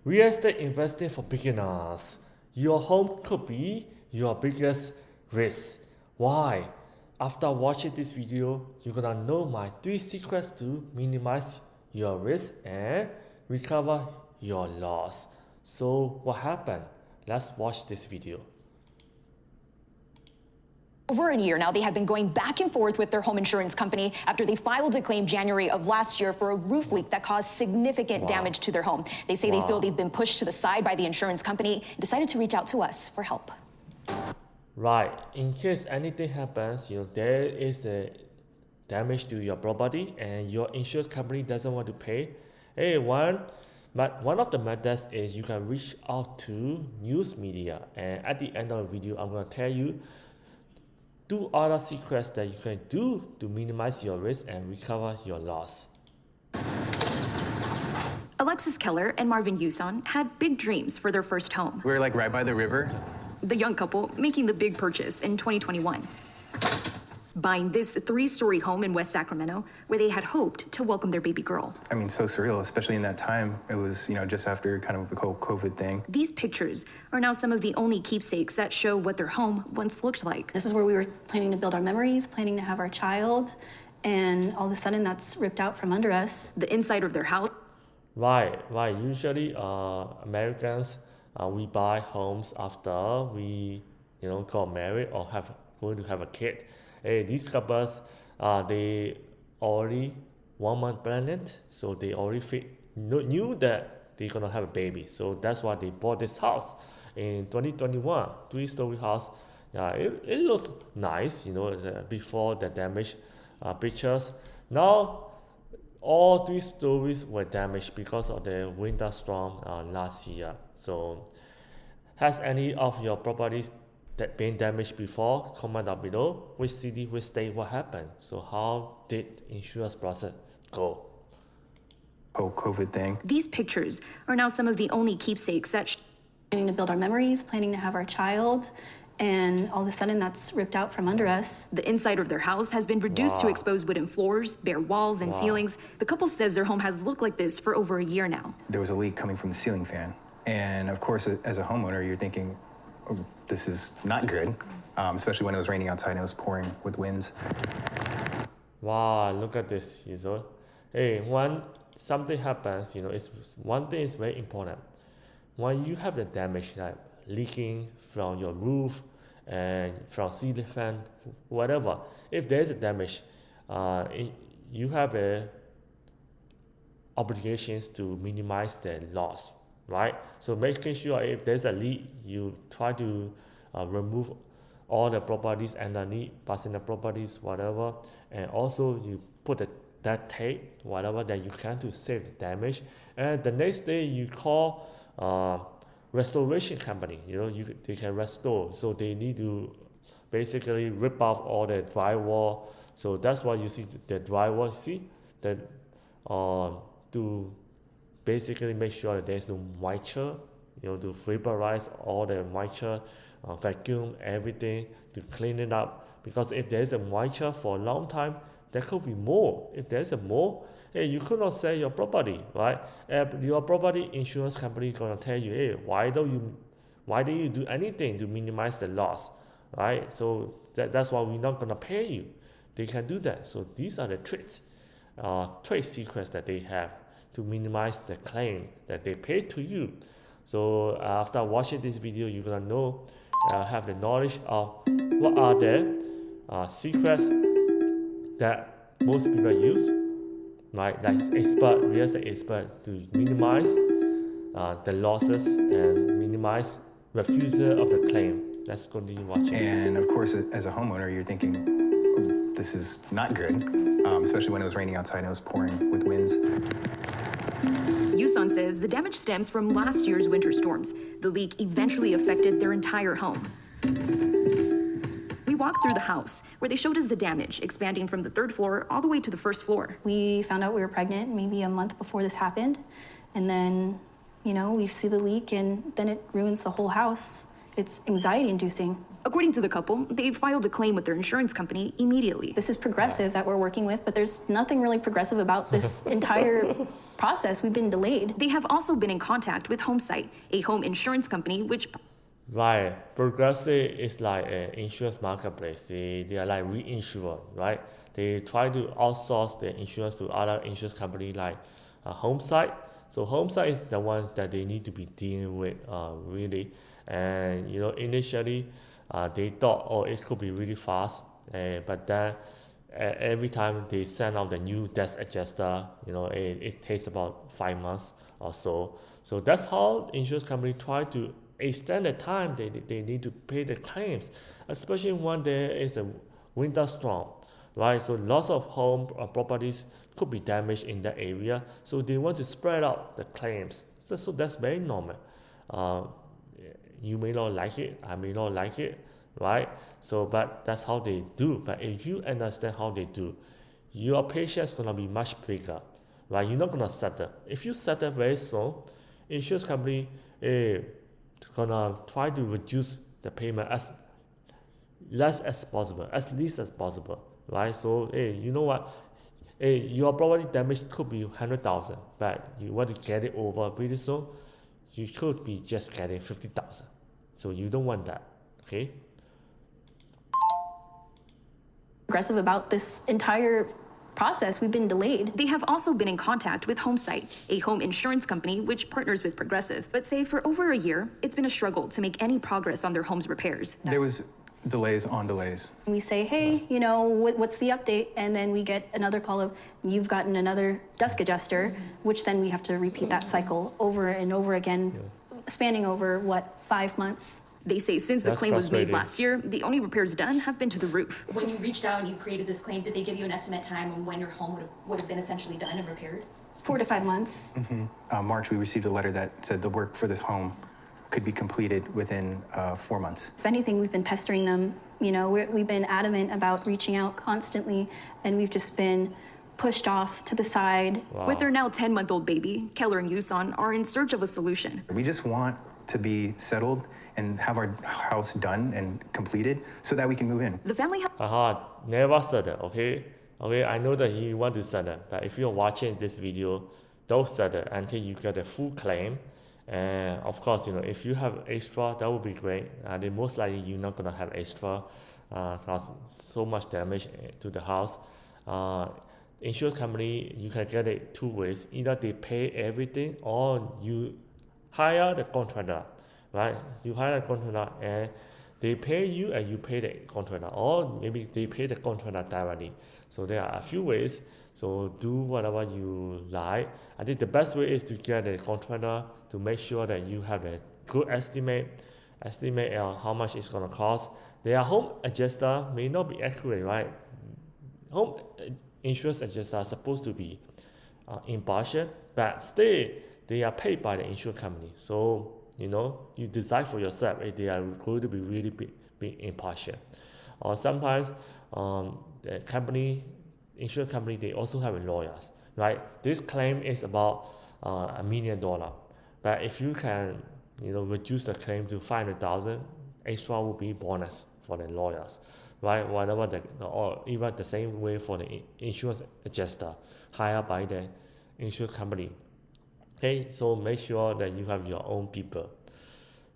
Real estate investing for beginners. Your home could be your biggest risk. Why? After watching this video, you're gonna know my 3 secrets to minimize your risk and recover your loss. So what happened? Let's watch this video. Over a year now, they have been going back and forth with their home insurance company after they filed a claim January of last year for a roof leak that caused significant damage to their home. They say they feel they've been pushed to the side by the insurance company and decided to reach out to us for help. Right, in case anything happens, there is a damage to your property and your insurance company doesn't want to pay. But one of the methods is you can reach out to news media, and at the end of the video, I'm gonna tell you 2 other secrets that you can do to minimize your risk and recover your loss. Alexis Keller and Marvin Yuson had big dreams for their first home. We were like right by the river. The young couple making the big purchase in 2021. Buying this 3-story home in West Sacramento where they had hoped to welcome their baby girl. I mean, so surreal, especially in that time. It was, just after kind of the whole COVID thing. These pictures are now some of the only keepsakes that show what their home once looked like. This is where we were planning to build our memories, planning to have our child, and all of a sudden that's ripped out from under us. The inside of their house. Right. Usually, Americans, we buy homes after we, got married or going to have a kid. These couples, they already 1 month pregnant, so they already knew that they're gonna have a baby. So that's why they bought this house in 2021, 3-story house. It looks nice, before the damage pictures. Now, all 3 stories were damaged because of the winter storm last year. So, has any of your properties that been damaged before? Comment down below which city, which state, what happened. So how did insurance process go? Whole COVID thing. These pictures are now some of the only keepsakes that Planning to build our memories, planning to have our child, and all of a sudden that's ripped out from under us. The inside of their house has been reduced to exposed wooden floors, bare walls, and ceilings. The couple says their home has looked like this for over a year now. There was a leak coming from the ceiling fan. And of course, as a homeowner, you're thinking, oh, this is not good, especially when it was raining outside and it was pouring with winds. Wow, look at this, when something happens, one thing is very important. When you have the damage, like leaking from your roof and from ceiling fan, whatever, if there is a damage, you have obligations to minimize the loss, right? So making sure if there's a leak, you try to remove all the properties underneath, passing the properties, whatever, and also you put that tape, whatever that you can to save the damage. And the next day you call restoration company, they can restore. So they need to basically rip off all the drywall. So that's why you see the drywall, that to basically make sure that there's no moisture, to vaporize all the moisture, vacuum everything to clean it up. Because if there's a moisture for a long time, there could be more. If there's a more, you could not sell your property, right? Your property insurance company gonna tell you, why don't you do anything to minimize the loss, right? So that's why we're not gonna pay you. They can do that. So these are the trade secrets that they have to minimize the claim that they pay to you. So after watching this video, you're gonna know, have the knowledge of what are the secrets that most people use, right? Like real estate expert, to minimize the losses and minimize refusal of the claim. Let's continue watching. And of course, as a homeowner, you're thinking, oh, this is not good, especially when it was raining outside and it was pouring with winds. Yuson says the damage stems from last year's winter storms. The leak eventually affected their entire home. We walked through the house where they showed us the damage, expanding from the 3rd floor all the way to the 1st floor. We found out we were pregnant maybe a month before this happened, and then, we see the leak and then it ruins the whole house. It's anxiety inducing. According to the couple, they filed a claim with their insurance company immediately. This is Progressive that we're working with, but there's nothing really progressive about this entire process, we've been delayed. They have also been in contact with Homesite, a home insurance company which Right, Progressive is like an insurance marketplace. They are like reinsurer, right? They try to outsource their insurance to other insurance company like Homesite. So Homesite is the one that they need to be dealing with really. And initially they thought, oh, it could be really fast, but then every time they send out the new desk adjuster, it takes about 5 months or so. So that's how insurance company try to extend the time they need to pay the claims, especially when there is a winter storm, right? So lots of home properties could be damaged in that area, so they want to spread out the claims. So that's very normal. Uh, you may not like it, I may not like it, right? So, but that's how they do. But if you understand how they do, your patience gonna be much bigger, right? You're not gonna settle. If you settle very slow, insurance company gonna try to reduce the payment as less as possible, as least as possible, right? So, you know what? Your property damage could be 100,000, but you want to get it over pretty soon, you could be just getting 50,000. So you don't want that, okay? Aggressive about this entire process, we've been delayed. They have also been in contact with Homesite, a home insurance company which partners with Progressive, but say for over a year, it's been a struggle to make any progress on their home's repairs. There was delays on delays. We say, hey, what's the update? And then we get another call of, you've gotten another desk adjuster, which then we have to repeat that cycle over and over again, spanning over, 5 months? They say since the That's claim was made frustrating. last year, the only repairs done have been to the roof. When you reached out and you created this claim, did they give you an estimate time on when your home would have been essentially done and repaired? 4 to 5 months. March, we received a letter that said the work for this home could be completed within 4 months. If anything, we've been pestering them. We've been adamant about reaching out constantly, and we've just been pushed off to the side. Wow. With their now 10-month-old baby, Keller and Yuson are in search of a solution. We just want to be settled and have our house done and completed so that we can move in. The family Never settle, okay? Okay, I know that you want to settle, but if you're watching this video, don't settle until you get a full claim. And of course, if you have extra, that would be great. Then most likely you're not gonna have extra, cause so much damage to the house. Insurance company, you can get it 2 ways. Either they pay everything, or you hire the contractor, right? You hire a contractor and they pay you and you pay the contractor, or maybe they pay the contractor directly. So there are a few ways. So do whatever you like. I think the best way is to get a contractor to make sure that you have a good estimate how much it's gonna cost. Their home adjuster may not be accurate, right? Home insurance adjuster are supposed to be impartial, but still they are paid by the insurance company. So you decide for yourself if they are going to be really be impartial. Or sometimes the insurance company, they also have lawyers, right? This claim is about $1 million, but if you can reduce the claim to 500,000, extra will be bonus for the lawyers, right? Whatever or even the same way for the insurance adjuster hired by the insurance company. Okay, so make sure that you have your own people.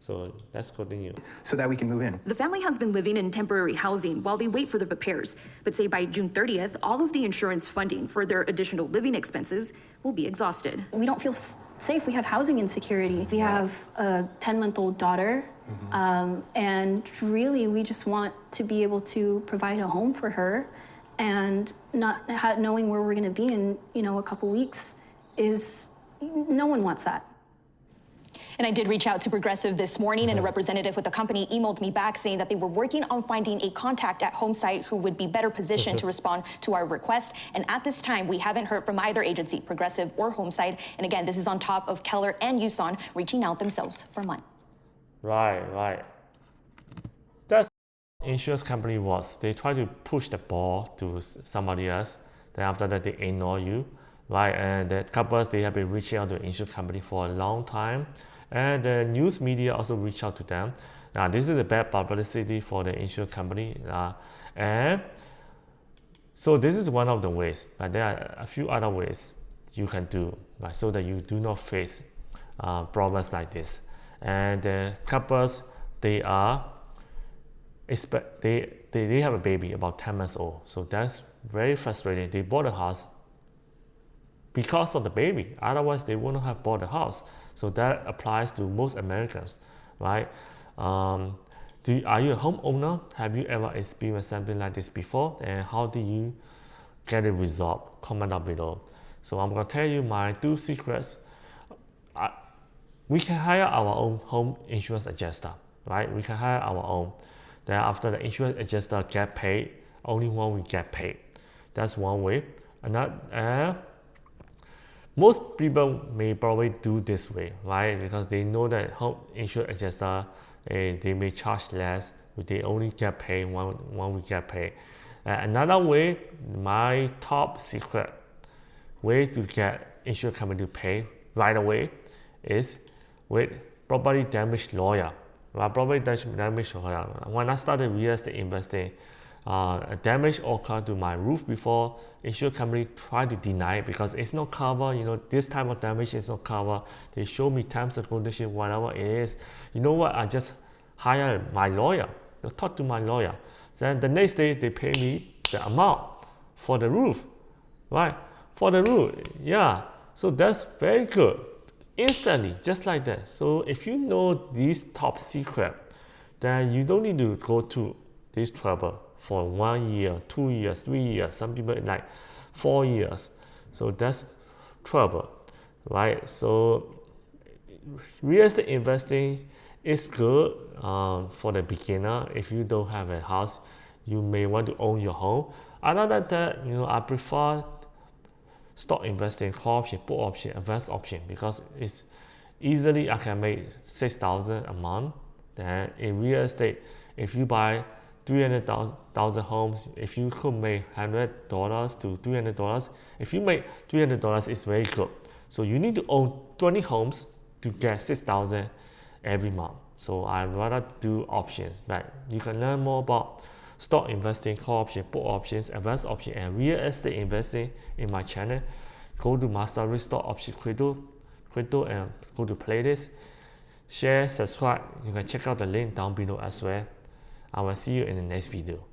So let's continue. So that we can move in. The family has been living in temporary housing while they wait for the repairs, but say by June 30th, all of the insurance funding for their additional living expenses will be exhausted. We don't feel safe. We have housing insecurity. We have a 10-month-old daughter, and really we just want to be able to provide a home for her, and not knowing where we're going to be in a couple weeks is, no one wants that. And I did reach out to Progressive this morning, and a representative with the company emailed me back saying that they were working on finding a contact at Homesite who would be better positioned to respond to our request. And at this time, we haven't heard from either agency, Progressive or Homesite. And again, this is on top of Keller and Yuson reaching out themselves for months. Right. That's insurance company was. They try to push the ball to somebody else. Then after that, they ignore you, right? And the couples, they have been reaching out to the insurance company for a long time. And the news media also reach out to them. Now, this is a bad publicity for the insurance company. And so this is one of the ways, but there are a few other ways. you can do, right? So that you do not face problems like this. And the couples, they have a baby about 10 months old, so that's very frustrating. They bought a house because of the baby, otherwise they wouldn't have bought a house. So that applies to most Americans, right? Are you a homeowner? Have you ever experienced something like this before, and how do you get it resolved? Comment down below. So I'm going to tell you my 2 secrets. We can hire our own home insurance adjuster, right? We can hire our own. Then after the insurance adjuster get paid, only when we get paid. That's one way. Most people may probably do this way, right? Because they know that home insurance adjuster, they may charge less. They only get paid when we get paid. Another way, my top secret way to get insurance company to pay right away is with property damage lawyer. Right? Property damage lawyer. When I started real estate investing, a damage occurred to my roof before. Insurance company tried to deny it because it's not covered. This type of damage is not covered. They show me terms and conditions, whatever it is. You know what? I just hired my lawyer. Talk to my lawyer. Then the next day they pay me the amount for the roof, right? For the roof, yeah. So that's very good. Instantly, just like that. So if you know these top secret, then you don't need to go through this trouble for 1 year, 2 years, 3 years. Some people like 4 years. So that's trouble, right? So real estate investing is good for the beginner. If you don't have a house, you may want to own your home. Other than that, I prefer stock investing, call option, put option, advanced option, because it's easily I can make $6,000 a month. Then in real estate, if you buy 300,000 homes, if you could make $100 to $300, if you make $300, it's very good. So you need to own 20 homes to get 6,000 every month. So I'd rather do options. But you can learn more about stock investing, call option, put options, advanced option, and real estate investing in my channel. Go to Mastery Stock Option Crypto, and go to playlist, share, subscribe. You can check out the link down below as well. I will see you in the next video.